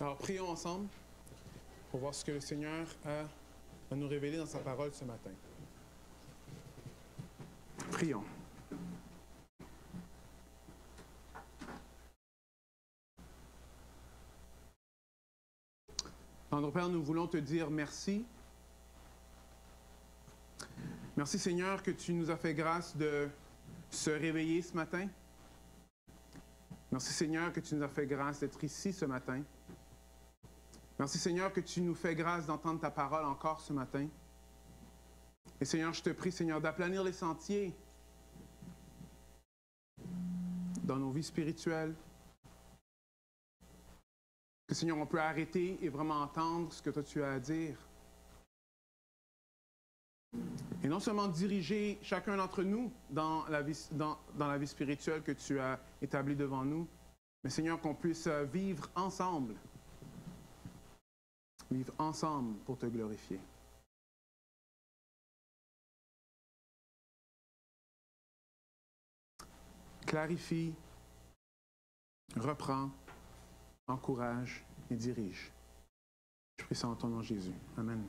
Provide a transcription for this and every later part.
Alors, prions ensemble pour voir ce que le Seigneur a à nous révéler dans sa parole ce matin. Prions. Tendre Père, nous voulons te dire merci. Merci Seigneur que tu nous as fait grâce de se réveiller ce matin. Merci Seigneur que tu nous as fait grâce d'être ici ce matin. Merci Seigneur que tu nous fais grâce d'entendre ta parole encore ce matin. Et Seigneur, je te prie Seigneur d'aplanir les sentiers dans nos vies spirituelles. Que Seigneur, on peut arrêter et vraiment entendre ce que toi tu as à dire. Et non seulement diriger chacun d'entre nous dans la vie spirituelle que tu as établie devant nous, mais Seigneur, qu'on puisse vivre ensemble. Vivre ensemble pour te glorifier. Clarifie, reprends, encourage et dirige. Je prie ça en ton nom, Jésus. Amen.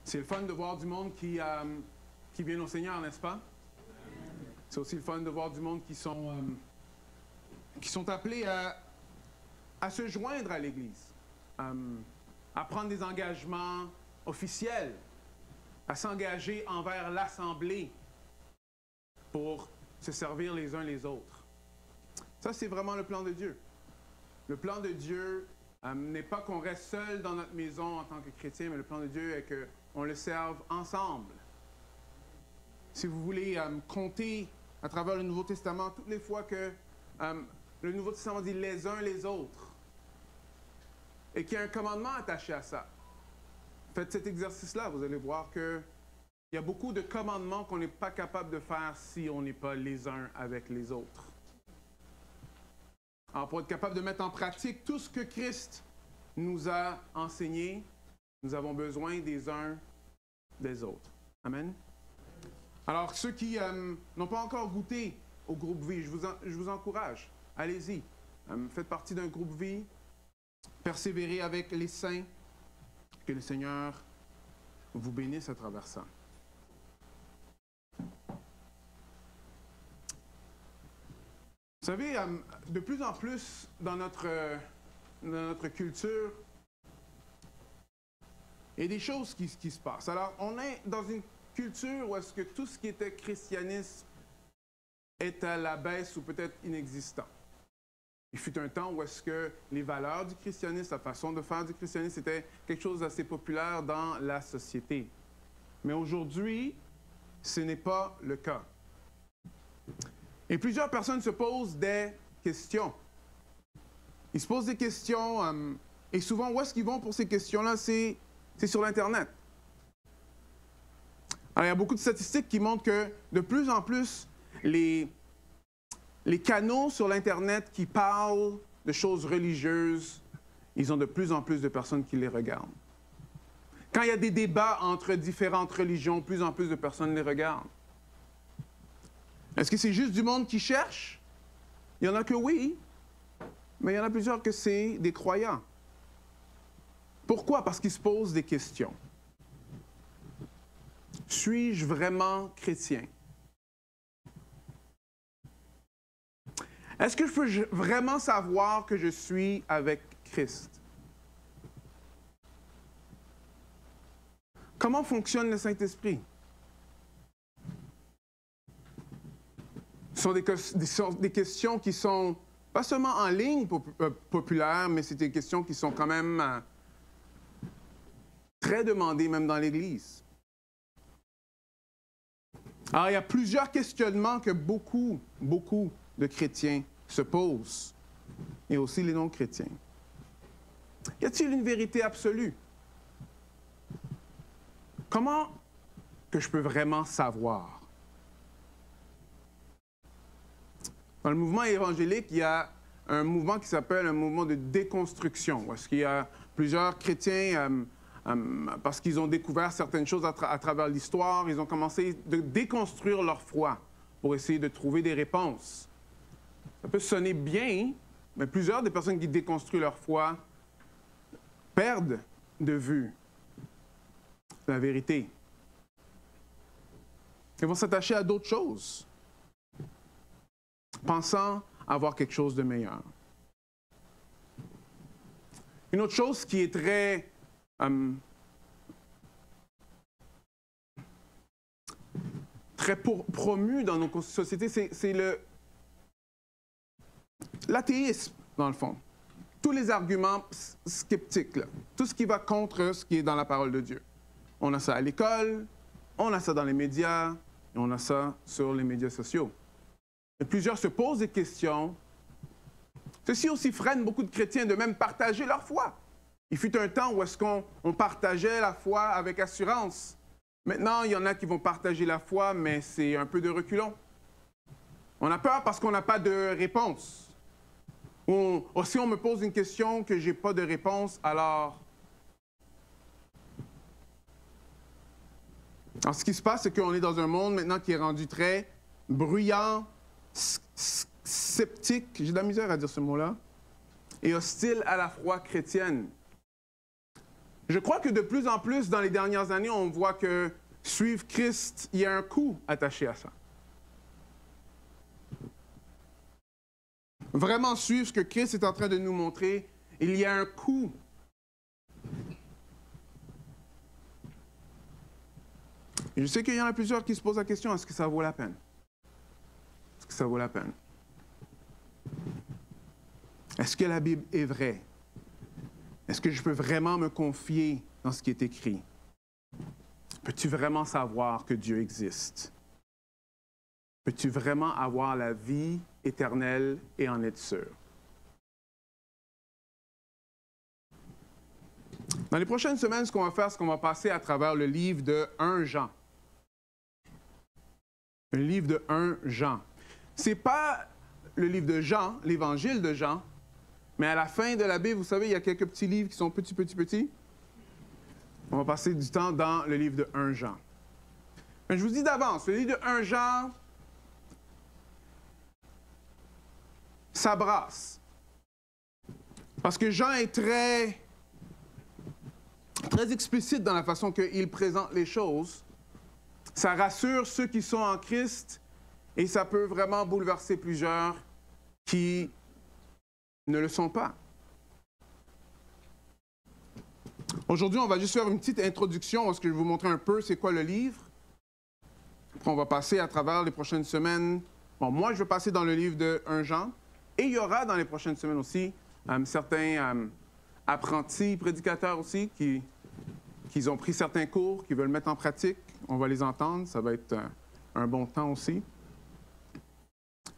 C'est le fun de voir du monde qui vient au Seigneur, n'est-ce pas? C'est aussi le fun de voir du monde qui sont appelés à se joindre à l'Église, à prendre des engagements officiels, à s'engager envers l'Assemblée pour se servir les uns les autres. Ça, c'est vraiment le plan de Dieu. Le plan de Dieu n'est pas qu'on reste seul dans notre maison en tant que chrétien, mais le plan de Dieu est qu'on le serve ensemble. Si vous voulez compter à travers le Nouveau Testament, toutes les fois que le Nouveau Testament dit les uns les autres, et qu'il y a un commandement attaché à ça, faites cet exercice-là, vous allez voir qu'il y a beaucoup de commandements qu'on n'est pas capable de faire si on n'est pas les uns avec les autres. Alors, pour être capable de mettre en pratique tout ce que Christ nous a enseigné, nous avons besoin des uns des autres. Amen. Alors, ceux qui n'ont pas encore goûté au groupe vie, je vous encourage. Allez-y. Faites partie d'un groupe vie. Persévérez avec les saints. Que le Seigneur vous bénisse à travers ça. Vous savez, de plus en plus dans notre culture, il y a des choses qui se passent. Alors, on est dans une culture où est-ce que tout ce qui était christianisme est à la baisse ou peut-être inexistant. Il fut un temps où est-ce que les valeurs du christianisme, la façon de faire du christianisme, c'était quelque chose d'assez populaire dans la société. Mais aujourd'hui, ce n'est pas le cas. Et plusieurs personnes se posent des questions. Ils se posent des questions, et souvent, où est-ce qu'ils vont pour ces questions-là? C'est sur l'Internet. Alors, il y a beaucoup de statistiques qui montrent que de plus en plus, les canaux sur l'Internet qui parlent de choses religieuses, ils ont de plus en plus de personnes qui les regardent. Quand il y a des débats entre différentes religions, de plus en plus de personnes les regardent. Est-ce que c'est juste du monde qui cherche? Il y en a que oui, mais il y en a plusieurs que c'est des croyants. Pourquoi? Parce qu'ils se posent des questions. Suis-je vraiment chrétien? Est-ce que je peux vraiment savoir que je suis avec Christ? Comment fonctionne le Saint-Esprit? Ce sont des questions qui sont pas seulement en ligne populaires, mais c'est des questions qui sont quand même très demandées, même dans l'Église. Alors, il y a plusieurs questionnements que beaucoup de chrétiens se posent, et aussi les non-chrétiens. Y a-t-il une vérité absolue? Comment que je peux vraiment savoir? Dans le mouvement évangélique, il y a un mouvement qui s'appelle un mouvement de déconstruction, où est-ce qu'il y a plusieurs chrétiens parce qu'ils ont découvert certaines choses à travers l'histoire. Ils ont commencé de déconstruire leur foi pour essayer de trouver des réponses. Ça peut sonner bien, mais plusieurs des personnes qui déconstruisent leur foi perdent de vue la vérité. Ils vont s'attacher à d'autres choses, pensant avoir quelque chose de meilleur. Une autre chose qui est très promue dans nos sociétés, c'est l'athéisme, dans le fond. Tous les arguments sceptiques, là. Tout ce qui va contre ce qui est dans la parole de Dieu. On a ça à l'école, on a ça dans les médias, et on a ça sur les médias sociaux. Et plusieurs se posent des questions. Ceci aussi freine beaucoup de chrétiens de même partager leur foi. Il fut un temps où est-ce qu'on partageait la foi avec assurance. Maintenant, il y en a qui vont partager la foi, mais c'est un peu de reculons. On a peur parce qu'on n'a pas de réponse. Ou si on me pose une question que je n'ai pas de réponse, alors ce qui se passe, c'est qu'on est dans un monde maintenant qui est rendu très bruyant, sceptique, j'ai de la misère à dire ce mot-là, et hostile à la foi chrétienne. Je crois que de plus en plus, dans les dernières années, on voit que suivre Christ, il y a un coût attaché à ça. Vraiment suivre ce que Christ est en train de nous montrer, il y a un coût. Et je sais qu'il y en a plusieurs qui se posent la question, est-ce que ça vaut la peine? Est-ce que ça vaut la peine? Est-ce que la Bible est vraie? Est-ce que je peux vraiment me confier dans ce qui est écrit? Peux-tu vraiment savoir que Dieu existe? Peux-tu vraiment avoir la vie éternelle et en être sûr? Dans les prochaines semaines, ce qu'on va faire, c'est qu'on va passer à travers le livre de 1 Jean. Le livre de 1 Jean. Ce n'est pas le livre de Jean, l'évangile de Jean, mais à la fin de la Bible, vous savez, il y a quelques petits livres qui sont petits. On va passer du temps dans le livre de 1 Jean. Mais je vous dis d'avance, le livre de 1 Jean, ça brasse. Parce que Jean est très explicite dans la façon qu'il présente les choses. Ça rassure ceux qui sont en Christ et ça peut vraiment bouleverser plusieurs qui ne le sont pas. Aujourd'hui, on va juste faire une petite introduction parce que je vais vous montrer un peu c'est quoi le livre. Après, on va passer à travers les prochaines semaines. Bon, moi, je vais passer dans le livre de 1 Jean. Et il y aura dans les prochaines semaines aussi certains apprentis prédicateurs aussi qui ont pris certains cours, qui veulent mettre en pratique. On va les entendre. Ça va être un bon temps aussi.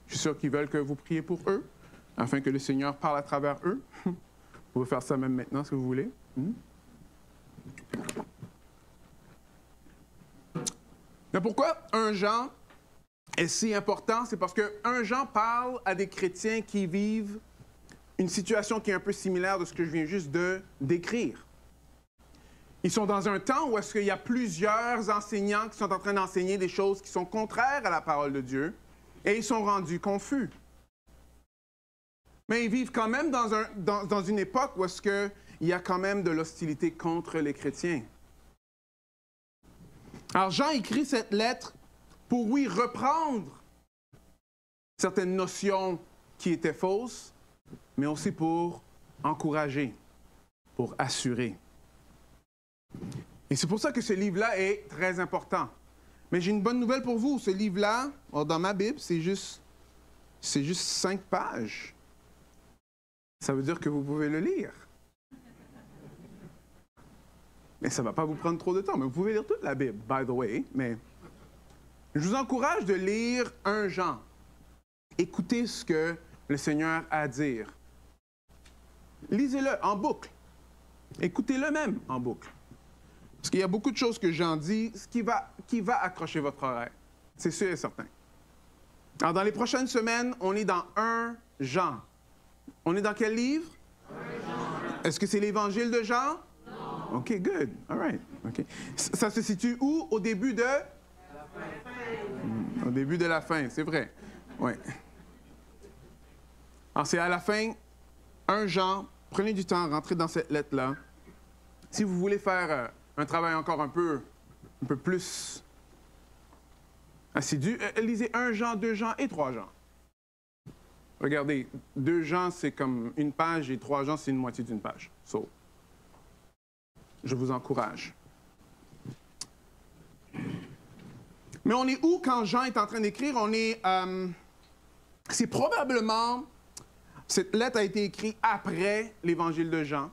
Je suis sûr qu'ils veulent que vous priez pour eux, afin que le Seigneur parle à travers eux. Vous pouvez faire ça même maintenant, si vous voulez. Mais pourquoi 1 Jean est si important? C'est parce que 1 Jean parle à des chrétiens qui vivent une situation qui est un peu similaire de ce que je viens juste de décrire. Ils sont dans un temps où est-ce qu'il y a plusieurs enseignants qui sont en train d'enseigner des choses qui sont contraires à la parole de Dieu et ils sont rendus confus. Mais ils vivent quand même dans une époque où est-ce qu'il y a quand même de l'hostilité contre les chrétiens. Alors Jean écrit cette lettre pour, oui, reprendre certaines notions qui étaient fausses, mais aussi pour encourager, pour assurer. Et c'est pour ça que ce livre-là est très important. Mais j'ai une bonne nouvelle pour vous. Ce livre-là, dans ma Bible, c'est juste 5 pages. Ça veut dire que vous pouvez le lire. Mais ça ne va pas vous prendre trop de temps. Mais vous pouvez lire toute la Bible, by the way. Mais je vous encourage de lire 1 Jean. Écoutez ce que le Seigneur a à dire. Lisez-le en boucle. Écoutez-le même en boucle. Parce qu'il y a beaucoup de choses que Jean dit qui va accrocher votre oreille. C'est sûr et certain. Alors, dans les prochaines semaines, on est dans 1 Jean. On est dans quel livre? 1 Jean. Est-ce que c'est l'Évangile de Jean? Non. OK, good. All right. OK. Ça se situe où? Au début de? Au début de la fin, c'est vrai. Oui. Alors, c'est à la fin, 1 Jean. Prenez du temps, rentrez dans cette lettre-là. Si vous voulez faire un travail encore un peu plus assidu, lisez 1 Jean, 2 Jean et 3 Jean. Regardez, 2 Jean, c'est comme une page et 3 Jean, c'est une moitié d'une page. So, je vous encourage. Mais on est où quand Jean est en train d'écrire? On est... c'est probablement... Cette lettre a été écrite après l'Évangile de Jean.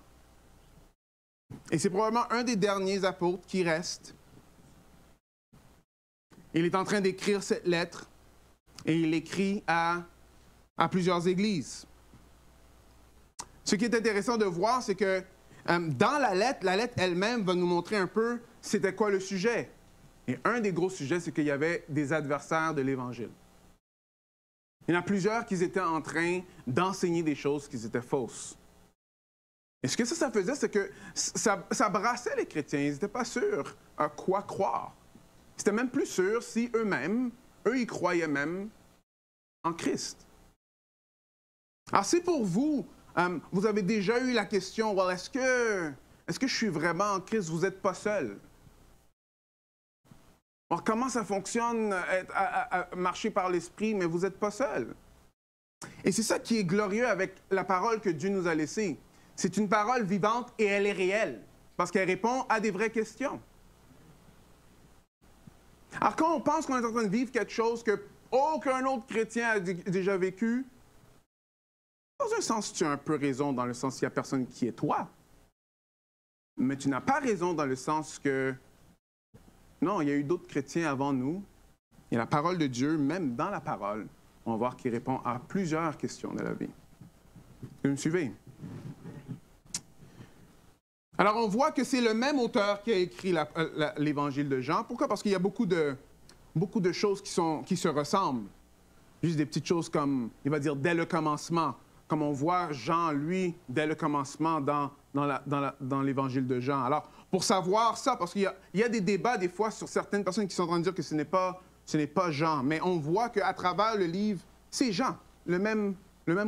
Et c'est probablement un des derniers apôtres qui reste. Il est en train d'écrire cette lettre et il l'écrit à plusieurs églises. Ce qui est intéressant de voir, c'est que dans la lettre elle-même va nous montrer un peu c'était quoi le sujet. Et un des gros sujets, c'est qu'il y avait des adversaires de l'Évangile. Il y en a plusieurs qui étaient en train d'enseigner des choses qui étaient fausses. Et ce que ça faisait, c'est que ça brassait les chrétiens. Ils n'étaient pas sûrs à quoi croire. Ils n'étaient même plus sûrs si eux-mêmes, ils croyaient même en Christ. Alors, c'est pour vous, vous avez déjà eu la question, well, est-ce que je suis vraiment en Christ? Vous n'êtes pas seul. Alors, comment ça fonctionne, à marcher par l'Esprit, mais vous n'êtes pas seul? Et c'est ça qui est glorieux avec la parole que Dieu nous a laissée. C'est une parole vivante et elle est réelle, parce qu'elle répond à des vraies questions. Alors, quand on pense qu'on est en train de vivre quelque chose qu'aucun autre chrétien a déjà vécu, dans un sens, tu as un peu raison, dans le sens qu'il n'y a personne qui est toi. Mais tu n'as pas raison dans le sens que, non, il y a eu d'autres chrétiens avant nous. Et la parole de Dieu, même dans la parole, on va voir qu'il répond à plusieurs questions de la vie. Vous me suivez? Alors, on voit que c'est le même auteur qui a écrit l'Évangile de Jean. Pourquoi? Parce qu'il y a beaucoup de choses qui se ressemblent. Juste des petites choses comme, il va dire, dès le commencement. Comme on voit Jean, lui, dès le commencement dans l'Évangile de Jean. Alors, pour savoir ça, parce qu'il y a des débats des fois sur certaines personnes qui sont en train de dire que ce n'est pas Jean, mais on voit qu'à travers le livre, c'est Jean, le même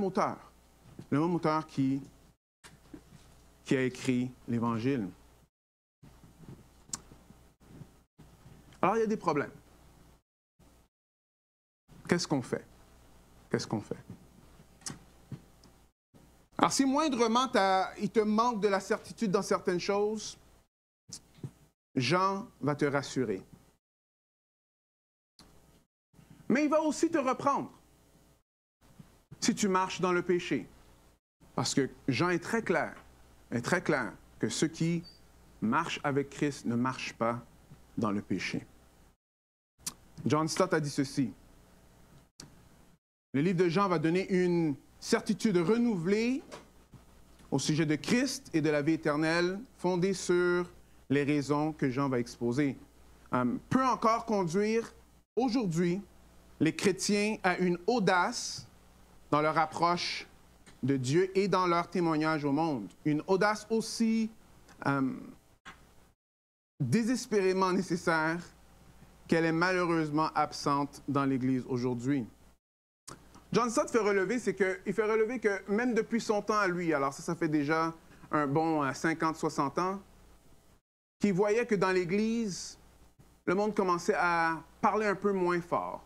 auteur. Le même auteur qui a écrit l'Évangile. Alors, il y a des problèmes. Qu'est-ce qu'on fait? Qu'est-ce qu'on fait? Alors, si moindrement il te manque de la certitude dans certaines choses, Jean va te rassurer. Mais il va aussi te reprendre si tu marches dans le péché. Parce que Jean est très clair que ceux qui marchent avec Christ ne marchent pas dans le péché. John Stott a dit ceci. Le livre de Jean va donner une certitude renouvelée au sujet de Christ et de la vie éternelle, fondée sur les raisons que Jean va exposer. Peut encore conduire aujourd'hui les chrétiens à une audace dans leur approche de Dieu et dans leur témoignage au monde. Une audace aussi désespérément nécessaire qu'elle est malheureusement absente dans l'Église aujourd'hui. John Stott fait relever que même depuis son temps à lui, alors ça fait déjà un bon 50-60 ans, qu'il voyait que dans l'Église, le monde commençait à parler un peu moins fort,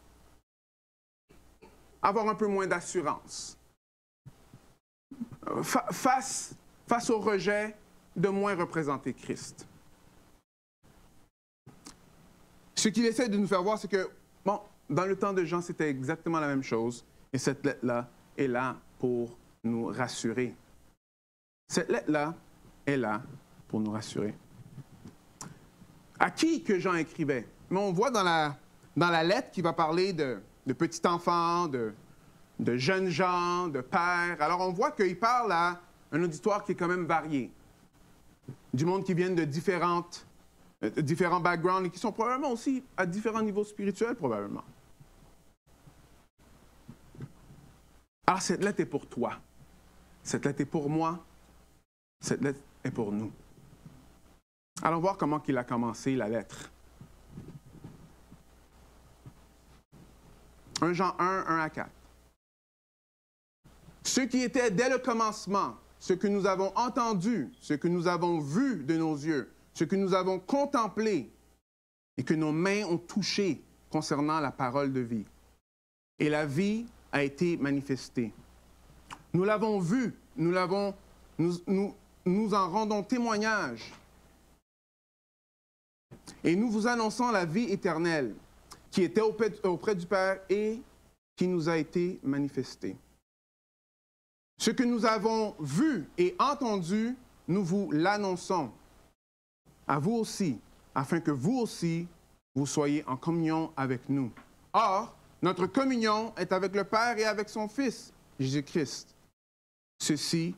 avoir un peu moins d'assurance, face au rejet de moins représenter Christ. Ce qu'il essaie de nous faire voir, c'est que, bon, dans le temps de Jean, c'était exactement la même chose. Et cette lettre-là est là pour nous rassurer. Cette lettre-là est là pour nous rassurer. À qui que Jean écrivait? Mais on voit dans la lettre qu'il va parler de petits enfants, de jeunes gens, de pères. Alors on voit qu'il parle à un auditoire qui est quand même varié. Du monde qui viennent de différents backgrounds et qui sont probablement aussi à différents niveaux spirituels, probablement. Alors, cette lettre est pour toi. Cette lettre est pour moi. Cette lettre est pour nous. Allons voir comment il a commencé la lettre. 1 Jean 1, 1 à 4. Ce qui était dès le commencement, ce que nous avons entendu, ce que nous avons vu de nos yeux, ce que nous avons contemplé et que nos mains ont touché concernant la parole de vie. Et la vie a été manifestée. Nous l'avons vue, nous en rendons témoignage. Et nous vous annonçons la vie éternelle qui était auprès du Père et qui nous a été manifestée. Ce que nous avons vu et entendu, nous vous l'annonçons à vous aussi, afin que vous aussi, vous soyez en communion avec nous. Or, notre communion est avec le Père et avec son Fils, Jésus-Christ. Ceci,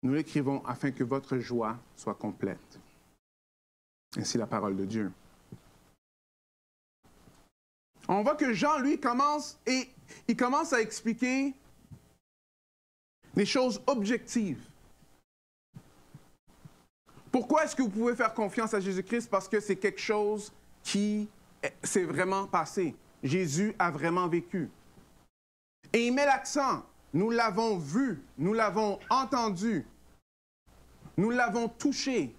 nous l'écrivons afin que votre joie soit complète. Ainsi la parole de Dieu. On voit que Jean, lui, commence à expliquer des choses objectives. Pourquoi est-ce que vous pouvez faire confiance à Jésus-Christ? Parce que c'est quelque chose qui s'est vraiment passé. Jésus a vraiment vécu. Et il met l'accent. Nous l'avons vu, nous l'avons entendu, nous l'avons touché.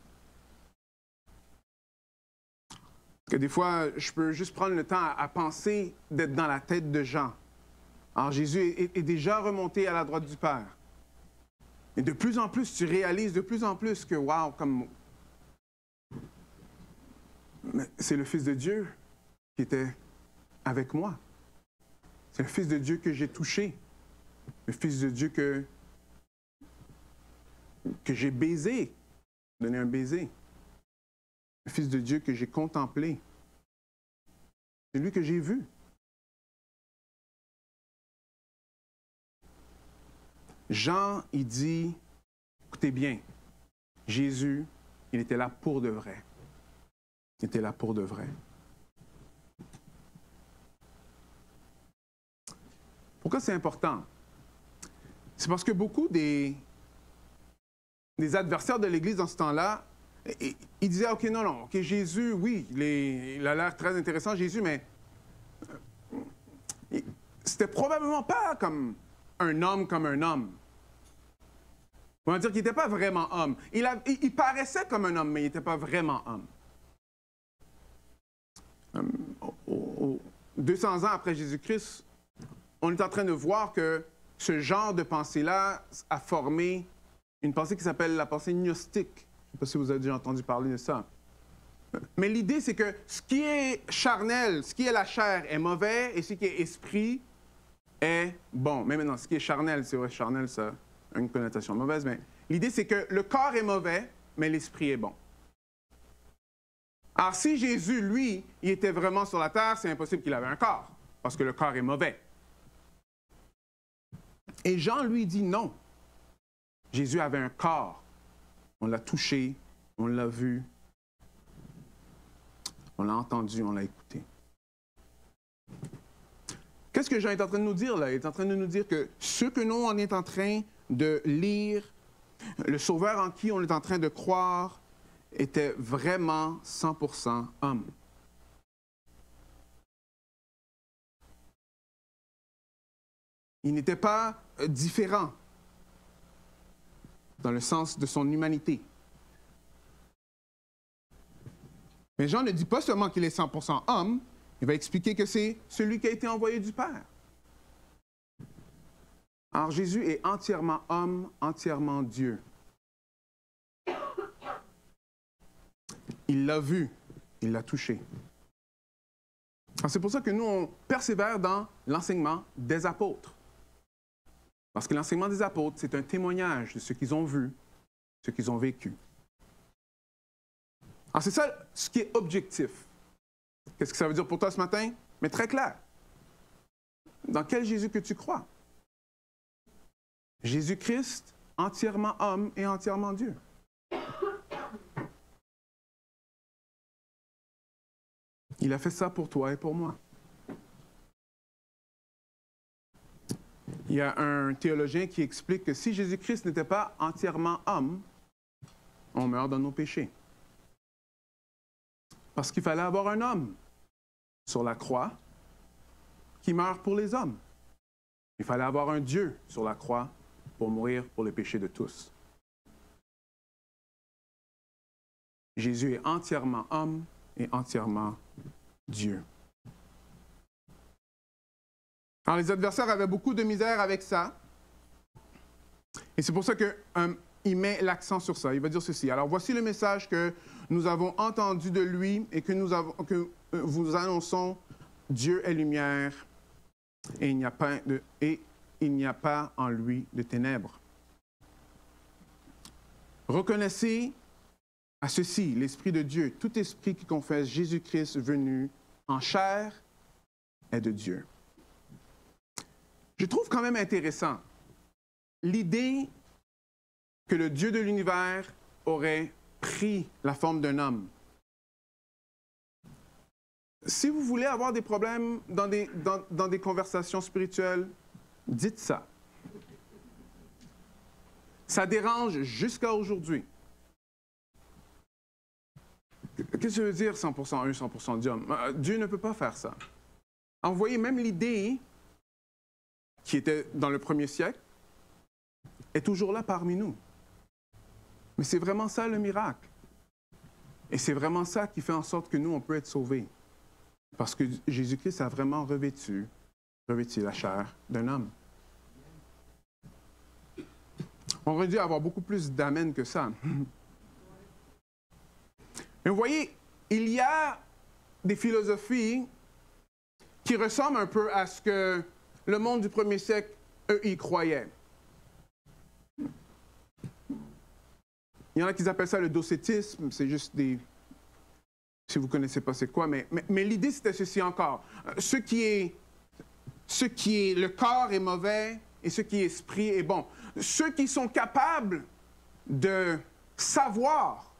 Que des fois, je peux juste prendre le temps à penser d'être dans la tête de Jean. Alors Jésus est déjà remonté à la droite du Père. Et de plus en plus, tu réalises de plus en plus que, wow, comme... c'est le Fils de Dieu qui était avec moi. C'est le Fils de Dieu que j'ai touché. Le Fils de Dieu que j'ai baisé, donné un baiser. Le Fils de Dieu que j'ai contemplé. C'est lui que j'ai vu. Jean, il dit, écoutez bien, Jésus, il était là pour de vrai. Il était là pour de vrai. Pourquoi c'est important? C'est parce que beaucoup des adversaires de l'Église dans ce temps-là, ils disaient, OK, non, OK, Jésus, oui, il a l'air très intéressant, Jésus, mais c'était probablement pas comme un homme comme un homme. On va dire qu'il n'était pas vraiment homme. Il paraissait comme un homme, mais il n'était pas vraiment homme. 200 ans après Jésus-Christ, on est en train de voir que ce genre de pensée-là a formé une pensée qui s'appelle la pensée gnostique. Je ne sais pas si vous avez déjà entendu parler de ça. Mais l'idée, c'est que ce qui est charnel, ce qui est la chair est mauvais et ce qui est esprit est bon. Mais maintenant, ce qui est charnel, c'est vrai, charnel, ça a une connotation mauvaise, mais l'idée, c'est que le corps est mauvais, mais l'esprit est bon. Alors, si Jésus, lui, il était vraiment sur la terre, c'est impossible qu'il avait un corps, parce que le corps est mauvais. Et Jean, lui, dit non. Jésus avait un corps. On l'a touché, on l'a vu, on l'a entendu, on l'a écouté. Qu'est-ce que Jean est en train de nous dire là? Il est en train de nous dire que ce que nous, on est en train de lire, le Sauveur en qui on est en train de croire, était vraiment 100% homme. Il n'était pas différent dans le sens de son humanité. Mais Jean ne dit pas seulement qu'il est 100% homme, il va expliquer que c'est celui qui a été envoyé du Père. Alors Jésus est entièrement homme, entièrement Dieu. Il l'a vu, il l'a touché. C'est pour ça que nous, on persévère dans l'enseignement des apôtres. Parce que l'enseignement des apôtres, c'est un témoignage de ce qu'ils ont vu, ce qu'ils ont vécu. Alors c'est ça ce qui est objectif. Qu'est-ce que ça veut dire pour toi ce matin? Mais très clair. Dans quel Jésus que tu crois? Jésus-Christ, entièrement homme et entièrement Dieu. Il a fait ça pour toi et pour moi. Il y a un théologien qui explique que si Jésus-Christ n'était pas entièrement homme, on meurt dans nos péchés. Parce qu'il fallait avoir un homme sur la croix qui meurt pour les hommes. Il fallait avoir un Dieu sur la croix pour mourir pour les péchés de tous. Jésus est entièrement homme et entièrement Dieu. Alors, les adversaires avaient beaucoup de misère avec ça. Et c'est pour ça qu'il met l'accent sur ça. Il va dire ceci. Alors, voici le message que nous avons entendu de lui et que vous annonçons. Dieu est lumière et il n'y a pas en lui de ténèbres. Reconnaissez à ceci l'Esprit de Dieu. Tout esprit qui confesse Jésus-Christ venu en chair est de Dieu. Je trouve quand même intéressant l'idée que le Dieu de l'univers aurait pris la forme d'un homme. Si vous voulez avoir des problèmes dans des conversations spirituelles, dites ça. Ça dérange jusqu'à aujourd'hui. Qu'est-ce que ça veut dire 100% un, 100% Dieu? Dieu ne peut pas faire ça. Alors, vous voyez, même l'idée qui était dans le premier siècle est toujours là parmi nous. Mais c'est vraiment ça le miracle. Et c'est vraiment ça qui fait en sorte que nous, on peut être sauvés. Parce que Jésus-Christ a vraiment revêtu la chair d'un homme. On aurait dû avoir beaucoup plus d'amen que ça. Mais vous voyez, il y a des philosophies qui ressemblent un peu à ce que le monde du premier siècle, eux, y croyaient. Il y en a qui appellent ça le docétisme, c'est juste des... Si vous ne connaissez pas c'est quoi, mais l'idée c'était ceci encore. Ce qui est le corps est mauvais et ce qui est esprit est bon. Ceux qui sont capables de savoir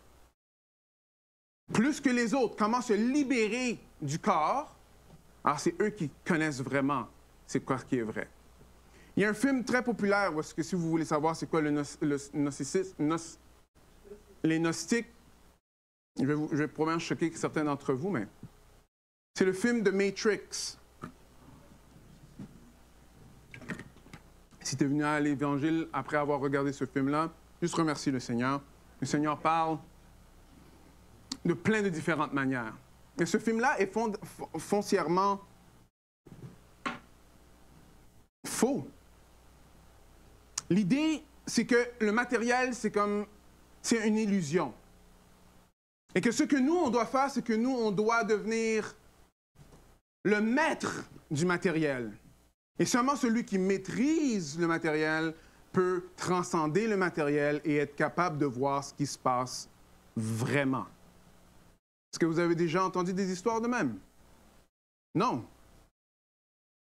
plus que les autres comment se libérer du corps, alors c'est eux qui connaissent vraiment c'est quoi ce qui est vrai. Il y a un film très populaire où est-ce que si vous voulez savoir c'est quoi les gnostiques, je vais probablement choquer certains d'entre vous, mais c'est le film de Matrix. Si tu es venu à l'Évangile après avoir regardé ce film-là, juste remercie le Seigneur. Le Seigneur parle de plein de différentes manières. Et ce film-là est foncièrement faux. L'idée, c'est que le matériel, c'est une illusion. Et que ce que nous, on doit faire, c'est que nous, on doit devenir le maître du matériel. Et seulement celui qui maîtrise le matériel peut transcender le matériel et être capable de voir ce qui se passe vraiment. Est-ce que vous avez déjà entendu des histoires de même? Non.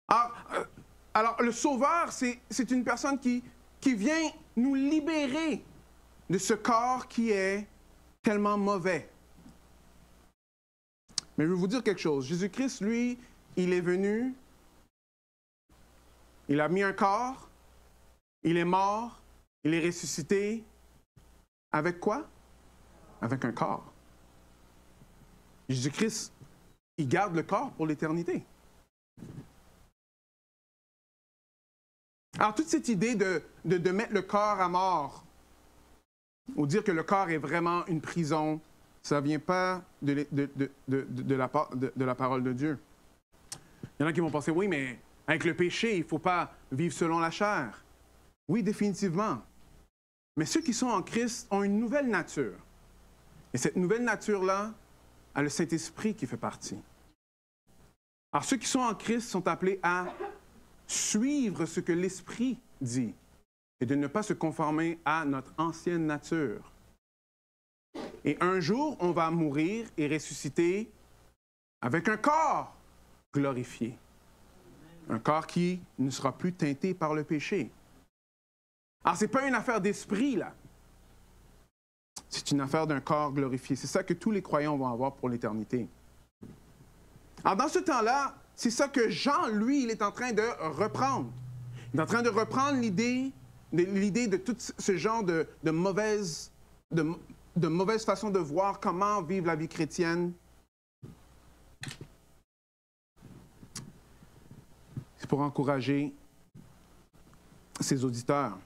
Alors le sauveur, c'est une personne qui vient nous libérer de ce corps qui est tellement mauvais. Mais je vais vous dire quelque chose. Jésus-Christ, lui, il est venu, il a mis un corps, il est mort, il est ressuscité. Avec quoi? Avec un corps. Jésus-Christ, il garde le corps pour l'éternité. Alors, toute cette idée de mettre le corps à mort, ou dire que le corps est vraiment une prison, ça ne vient pas de la parole de Dieu. Il y en a qui vont penser, oui, mais avec le péché, il ne faut pas vivre selon la chair. Oui, définitivement. Mais ceux qui sont en Christ ont une nouvelle nature. Et cette nouvelle nature-là a le Saint-Esprit qui fait partie. Alors, ceux qui sont en Christ sont appelés à suivre ce que l'Esprit dit et de ne pas se conformer à notre ancienne nature. Et un jour, on va mourir et ressusciter avec un corps glorifié. Un corps qui ne sera plus teinté par le péché. Alors, ce n'est pas une affaire d'esprit, là. C'est une affaire d'un corps glorifié. C'est ça que tous les croyants vont avoir pour l'éternité. Alors, dans ce temps-là, c'est ça que Jean, lui, il est en train de reprendre. Il est en train de reprendre l'idée de tout ce genre de mauvaise façon de voir comment vivre la vie chrétienne pour encourager ses auditeurs.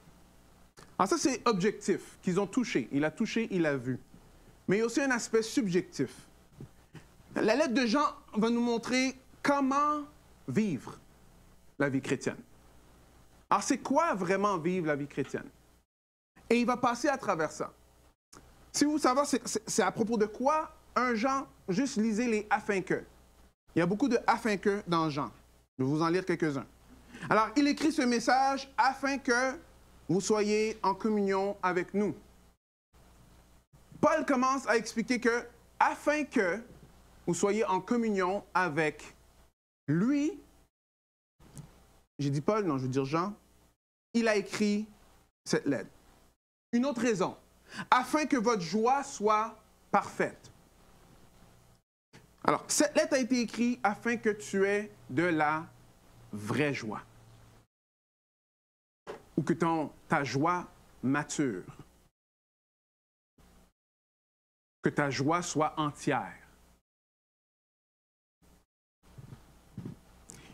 Alors ça, c'est objectif, qu'ils ont touché. Il a touché, il a vu. Mais il y a aussi un aspect subjectif. La lettre de Jean va nous montrer comment vivre la vie chrétienne. Alors, c'est quoi vraiment vivre la vie chrétienne? Et il va passer à travers ça. Si vous voulez savoir, c'est à propos de quoi? 1 Jean, juste lisez les « afin que ». Il y a beaucoup de « afin que » dans Jean. Je vais vous en lire quelques-uns. Alors, il écrit ce message afin que vous soyez en communion avec nous. Paul commence à expliquer que afin que vous soyez en communion avec lui, j'ai dit Paul, non, je veux dire Jean, il a écrit cette lettre. Une autre raison, afin que votre joie soit parfaite. Alors, cette lettre a été écrite afin que tu aies de la vraie joie. Ou que ta joie mature. Que ta joie soit entière.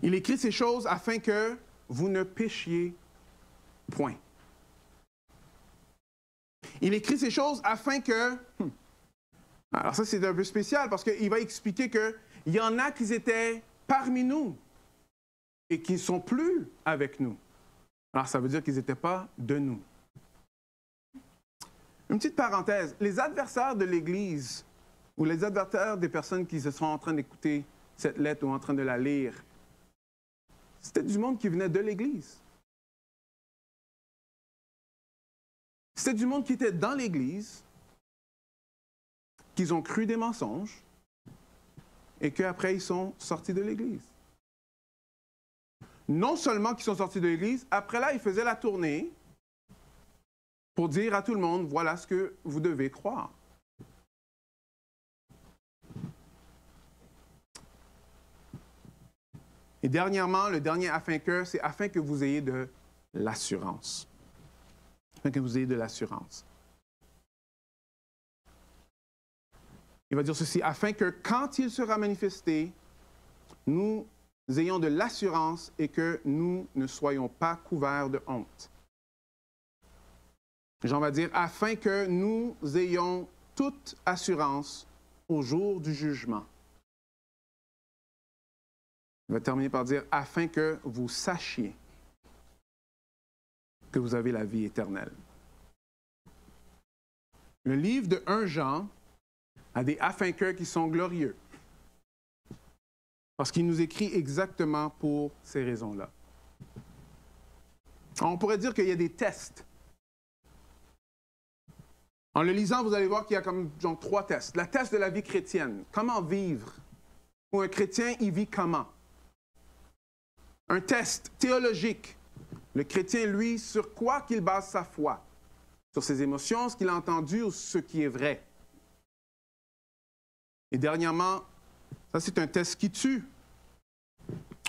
Il écrit ces choses afin que vous ne péchiez point. Il écrit ces choses afin que... Alors ça, c'est un peu spécial parce qu'il va expliquer qu'il y en a qui étaient parmi nous et qui ne sont plus avec nous. Alors ça veut dire qu'ils n'étaient pas de nous. Une petite parenthèse, les adversaires de l'Église ou les adversaires des personnes qui se sont en train d'écouter cette lettre ou en train de la lire, c'était du monde qui venait de l'Église. C'était du monde qui était dans l'Église, qu'ils ont cru des mensonges et qu'après ils sont sortis de l'Église. Non seulement qu'ils sont sortis de l'Église, après là, ils faisaient la tournée pour dire à tout le monde, voilà ce que vous devez croire. Et dernièrement, le dernier afin que, c'est afin que vous ayez de l'assurance. Afin que vous ayez de l'assurance. Il va dire ceci, afin que quand il sera manifesté, nous ayons de l'assurance et que nous ne soyons pas couverts de honte. Jean va dire, afin que nous ayons toute assurance au jour du jugement. Il va terminer par dire, afin que vous sachiez que vous avez la vie éternelle. Le livre de 1 Jean a des afin que qui sont glorieux. Parce qu'il nous écrit exactement pour ces raisons-là. On pourrait dire qu'il y a des tests. En le lisant, vous allez voir qu'il y a comme genre 3 tests. Le test de la vie chrétienne. Comment vivre? Ou un chrétien, il vit comment? Un test théologique. Le chrétien, lui, sur quoi qu'il base sa foi? Sur ses émotions, ce qu'il a entendu ou ce qui est vrai? Et dernièrement, ça c'est un test qui tue.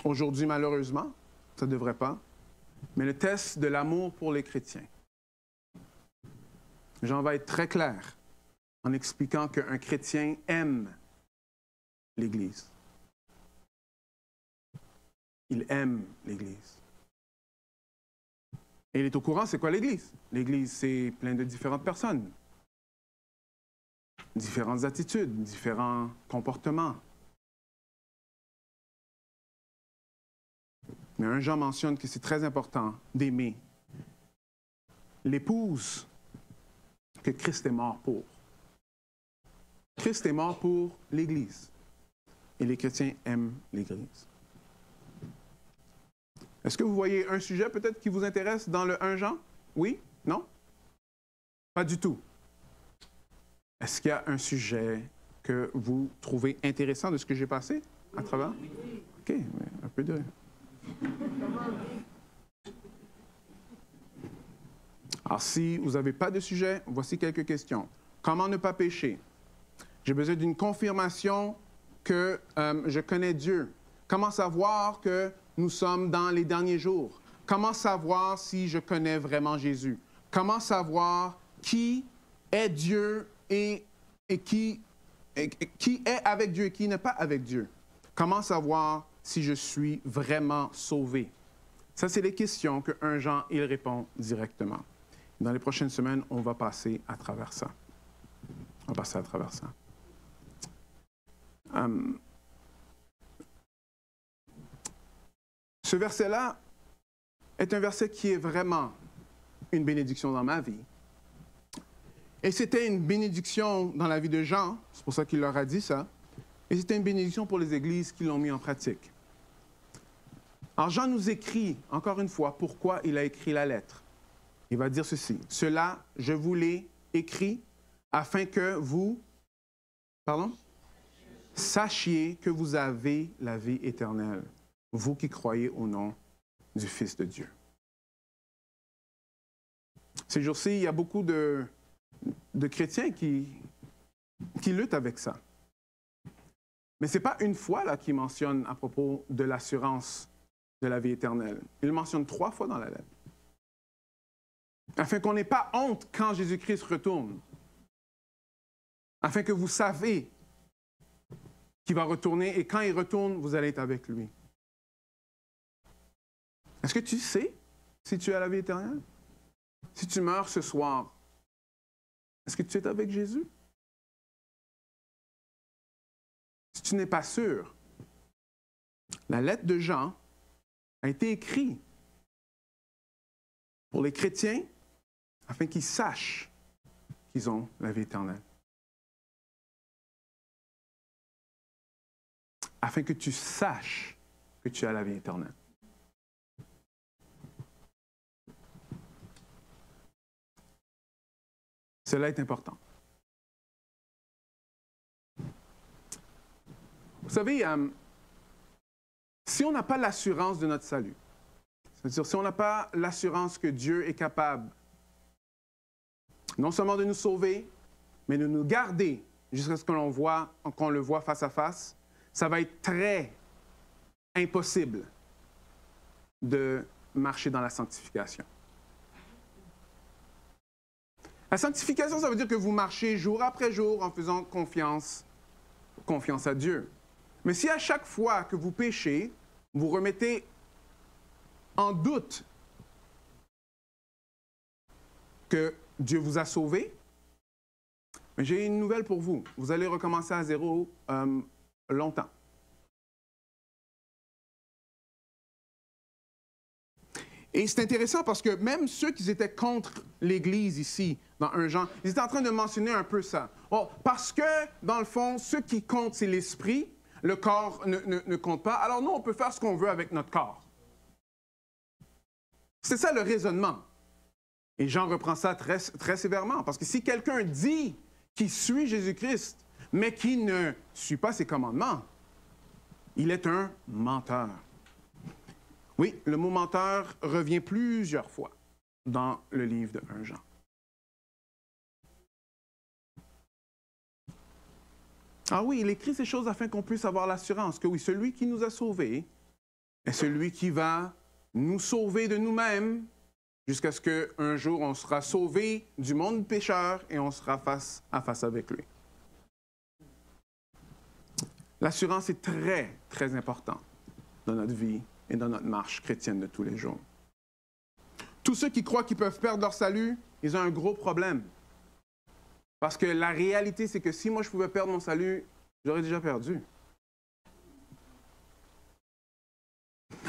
Aujourd'hui, malheureusement, ça ne devrait pas. Mais le test de l'amour pour les chrétiens. Jean va être très clair en expliquant qu'un chrétien aime l'Église. Il aime l'Église. Et il est au courant, c'est quoi l'Église? L'Église, c'est plein de différentes personnes. Différentes attitudes, différents comportements. Mais 1 Jean mentionne que c'est très important d'aimer l'épouse que Christ est mort pour. Christ est mort pour l'Église. Et les chrétiens aiment l'Église. Est-ce que vous voyez un sujet peut-être qui vous intéresse dans le 1 Jean? Oui? Non? Pas du tout. Est-ce qu'il y a un sujet que vous trouvez intéressant de ce que j'ai passé à travers? OK, mais un peu de... Alors, si vous n'avez pas de sujet, voici quelques questions. Comment ne pas pécher? J'ai besoin d'une confirmation que je connais Dieu. Comment savoir que nous sommes dans les derniers jours? Comment savoir si je connais vraiment Jésus? Comment savoir qui est Dieu et qui est avec Dieu et qui n'est pas avec Dieu? Comment savoir si je suis vraiment sauvé? Ça, c'est les questions que 1 Jean, il répond directement. Dans les prochaines semaines, on va passer à travers ça. On va passer à travers ça. Ce verset-là est un verset qui est vraiment une bénédiction dans ma vie. Et c'était une bénédiction dans la vie de Jean, c'est pour ça qu'il leur a dit ça. Et c'était une bénédiction pour les églises qui l'ont mis en pratique. Alors Jean nous écrit, encore une fois, pourquoi il a écrit la lettre. Il va dire ceci. « Cela, je vous l'ai écrit afin que vous, sachiez que vous avez la vie éternelle, vous qui croyez au nom du Fils de Dieu. » Ces jours-ci, il y a beaucoup de chrétiens qui luttent avec ça. Mais ce n'est pas une fois là qu'il mentionne à propos de l'assurance de la vie éternelle. Il le mentionne 3 fois dans la lettre. Afin qu'on n'ait pas honte quand Jésus-Christ retourne. Afin que vous savez qu'il va retourner et quand il retourne, vous allez être avec lui. Est-ce que tu sais si tu as la vie éternelle? Si tu meurs ce soir, est-ce que tu es avec Jésus? Si tu n'es pas sûr, la lettre de Jean a été écrite pour les chrétiens afin qu'ils sachent qu'ils ont la vie éternelle. Afin que tu saches que tu as la vie éternelle. Cela est important. Vous savez, si on n'a pas l'assurance de notre salut, c'est-à-dire si on n'a pas l'assurance que Dieu est capable non seulement de nous sauver, mais de nous garder jusqu'à ce qu'on le voit face à face, ça va être très impossible de marcher dans la sanctification. La sanctification, ça veut dire que vous marchez jour après jour en faisant confiance à Dieu. Mais si à chaque fois que vous péchez, vous remettez en doute que Dieu vous a sauvé, j'ai une nouvelle pour vous. Vous allez recommencer à zéro longtemps. Et c'est intéressant parce que même ceux qui étaient contre l'Église ici, dans 1 Jean, ils étaient en train de mentionner un peu ça. Oh, parce que, dans le fond, ce qui compte, c'est l'esprit, le corps ne compte pas, alors nous, on peut faire ce qu'on veut avec notre corps. C'est ça le raisonnement. Et Jean reprend ça très, très sévèrement, parce que si quelqu'un dit qu'il suit Jésus-Christ, mais qui ne suit pas ses commandements, il est un menteur. Oui, le mot menteur revient plusieurs fois dans le livre de 1 Jean. Ah oui, il écrit ces choses afin qu'on puisse avoir l'assurance que oui, celui qui nous a sauvés est celui qui va nous sauver de nous-mêmes jusqu'à ce qu'un jour on sera sauvé du monde pécheur et on sera face à face avec lui. L'assurance est très, très importante dans notre vie et dans notre marche chrétienne de tous les jours. Tous ceux qui croient qu'ils peuvent perdre leur salut, ils ont un gros problème. Parce que la réalité, c'est que si moi je pouvais perdre mon salut, j'aurais déjà perdu.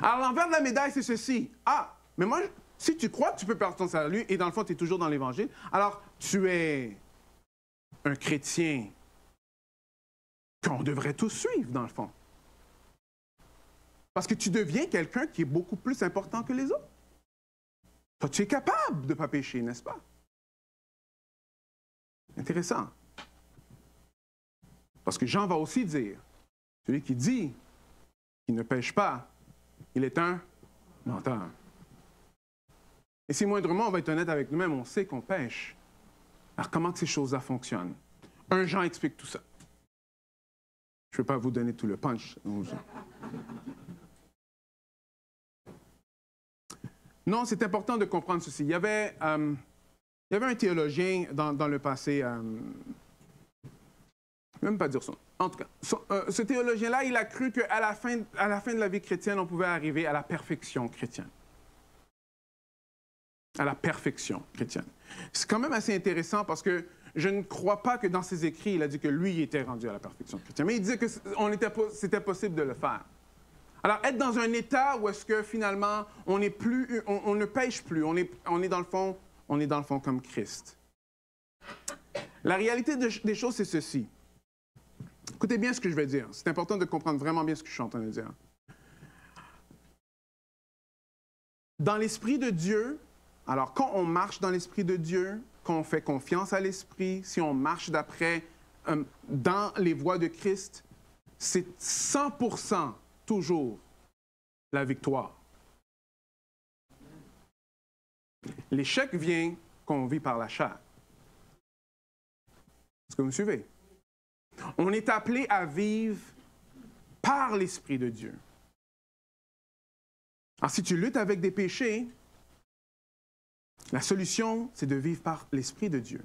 Alors l'envers de la médaille, c'est ceci. Ah, mais moi, si tu crois que tu peux perdre ton salut, et dans le fond, tu es toujours dans l'Évangile, alors tu es un chrétien qu'on devrait tous suivre, dans le fond. Parce que tu deviens quelqu'un qui est beaucoup plus important que les autres. Toi, tu es capable de ne pas pécher, n'est-ce pas? Intéressant. Parce que Jean va aussi dire, celui qui dit qu'il ne pêche pas, il est un menteur. Et si moindrement on va être honnête avec nous-mêmes, on sait qu'on pêche. Alors comment que ces choses-là fonctionnent? 1 Jean explique tout ça. Je ne vais pas vous donner tout le punch. Non, c'est important de comprendre ceci. Il y avait un théologien dans le passé, même pas dire son nom. En tout cas, ce théologien-là, il a cru qu'à la fin de la vie chrétienne, on pouvait arriver à la perfection chrétienne. À la perfection chrétienne. C'est quand même assez intéressant parce que je ne crois pas que dans ses écrits, il a dit que lui, il était rendu à la perfection chrétienne. Mais il disait que c'était possible de le faire. Alors, être dans un état où est-ce que finalement, on ne pêche plus, on est dans le fond comme Christ. La réalité des choses, c'est ceci. Écoutez bien ce que je vais dire. C'est important de comprendre vraiment bien ce que je suis en train de dire. Dans l'Esprit de Dieu, alors quand on marche dans l'Esprit de Dieu, quand on fait confiance à l'Esprit, si on marche dans les voies de Christ, c'est 100% toujours la victoire. L'échec vient quand on vit par la chair. Est-ce que vous me suivez? On est appelé à vivre par l'Esprit de Dieu. Alors, si tu luttes avec des péchés, la solution, c'est de vivre par l'Esprit de Dieu.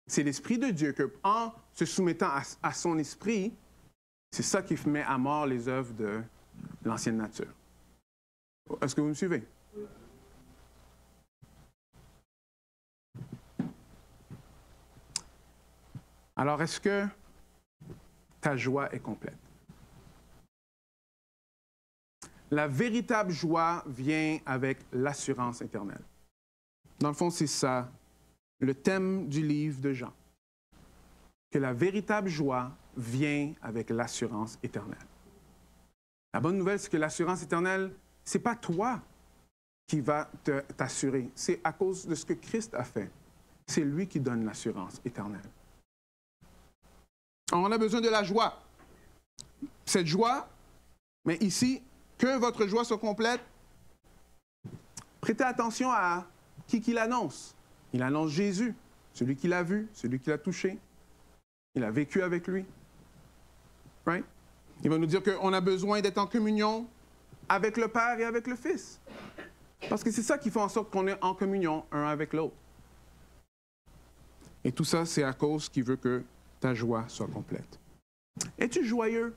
C'est l'Esprit de Dieu que, en se soumettant à son Esprit, c'est ça qui met à mort les œuvres de l'ancienne nature. Est-ce que vous me suivez? Alors, est-ce que ta joie est complète? La véritable joie vient avec l'assurance éternelle. Dans le fond, c'est ça, le thème du livre de Jean. Que la véritable joie vient avec l'assurance éternelle. La bonne nouvelle, c'est que l'assurance éternelle, ce n'est pas toi qui va t'assurer. C'est à cause de ce que Christ a fait. C'est lui qui donne l'assurance éternelle. On a besoin de la joie. Cette joie, mais ici, que votre joie soit complète, prêtez attention à qui l'annonce. Il annonce Jésus, celui qui l'a vu, celui qui l'a touché. Il a vécu avec lui. Right? Il va nous dire qu'on a besoin d'être en communion avec le Père et avec le Fils. Parce que c'est ça qui fait en sorte qu'on est en communion un avec l'autre. Et tout ça, c'est à cause qu'il veut que ta joie soit complète. Es-tu joyeux?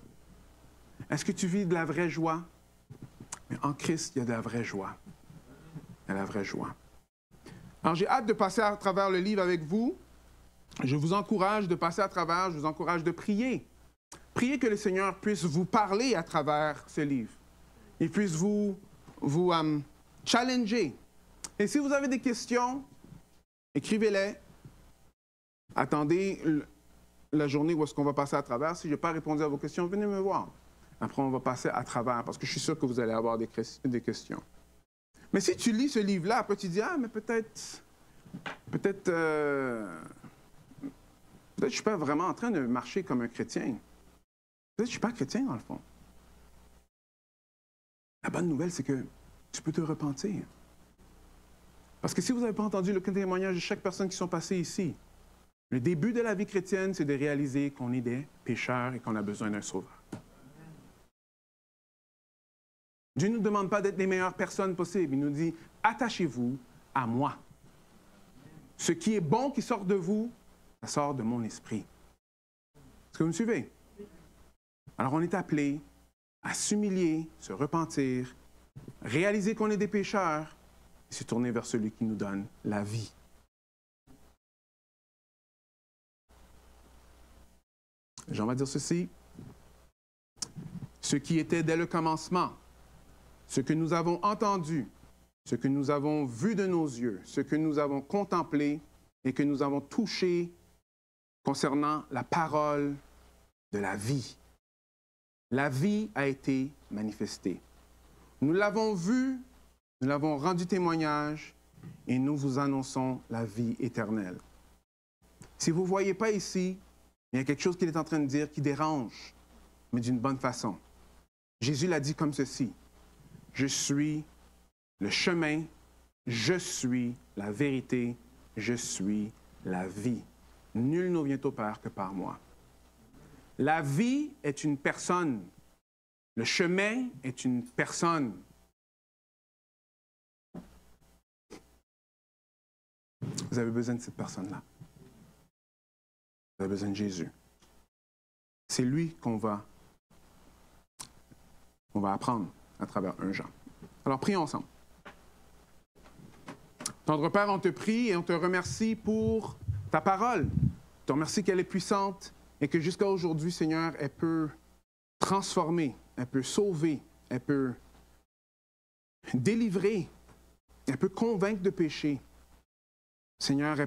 Est-ce que tu vis de la vraie joie? Mais en Christ, il y a de la vraie joie. Il y a de la vraie joie. Alors, j'ai hâte de passer à travers le livre avec vous. Je vous encourage de passer à travers, je vous encourage de prier. Priez que le Seigneur puisse vous parler à travers ce livre. Il puisse vous challenger. Et si vous avez des questions, écrivez-les. Attendez la journée où est-ce qu'on va passer à travers. Si je n'ai pas répondu à vos questions, venez me voir. Après, on va passer à travers, parce que je suis sûr que vous allez avoir des questions. Mais si tu lis ce livre-là, après tu dis, ah, mais peut-être je ne suis pas vraiment en train de marcher comme un chrétien. Peut-être que je ne suis pas chrétien, dans le fond. La bonne nouvelle, c'est que tu peux te repentir. Parce que si vous n'avez pas entendu le témoignage de chaque personne qui sont passées ici, le début de la vie chrétienne, c'est de réaliser qu'on est des pécheurs et qu'on a besoin d'un sauveur. Dieu ne nous demande pas d'être les meilleures personnes possibles. Il nous dit, attachez-vous à moi. Ce qui est bon qui sort de vous, ça sort de mon esprit. Est-ce que vous me suivez? Alors on est appelé à s'humilier, se repentir, réaliser qu'on est des pécheurs et se tourner vers celui qui nous donne la vie. Jean va dire ceci. Ce qui était dès le commencement, ce que nous avons entendu, ce que nous avons vu de nos yeux, ce que nous avons contemplé et que nous avons touché concernant la parole de la vie. La vie a été manifestée. Nous l'avons vue, nous l'avons rendu témoignage et nous vous annonçons la vie éternelle. Si vous ne voyez pas ici, il y a quelque chose qu'il est en train de dire qui dérange, mais d'une bonne façon. Jésus l'a dit comme ceci. Je suis le chemin, je suis la vérité, je suis la vie. Nul ne vient au Père que par moi. La vie est une personne. Le chemin est une personne. Vous avez besoin de cette personne-là. Vous avez besoin de Jésus. c'est lui qu'on va apprendre à travers 1 Jean. Alors, prions ensemble. Tendre Père, on te prie et on te remercie pour ta parole. On te remercie qu'elle est puissante et que jusqu'à aujourd'hui, Seigneur, elle peut transformer, elle peut sauver, elle peut délivrer, elle peut convaincre de péché. Seigneur, elle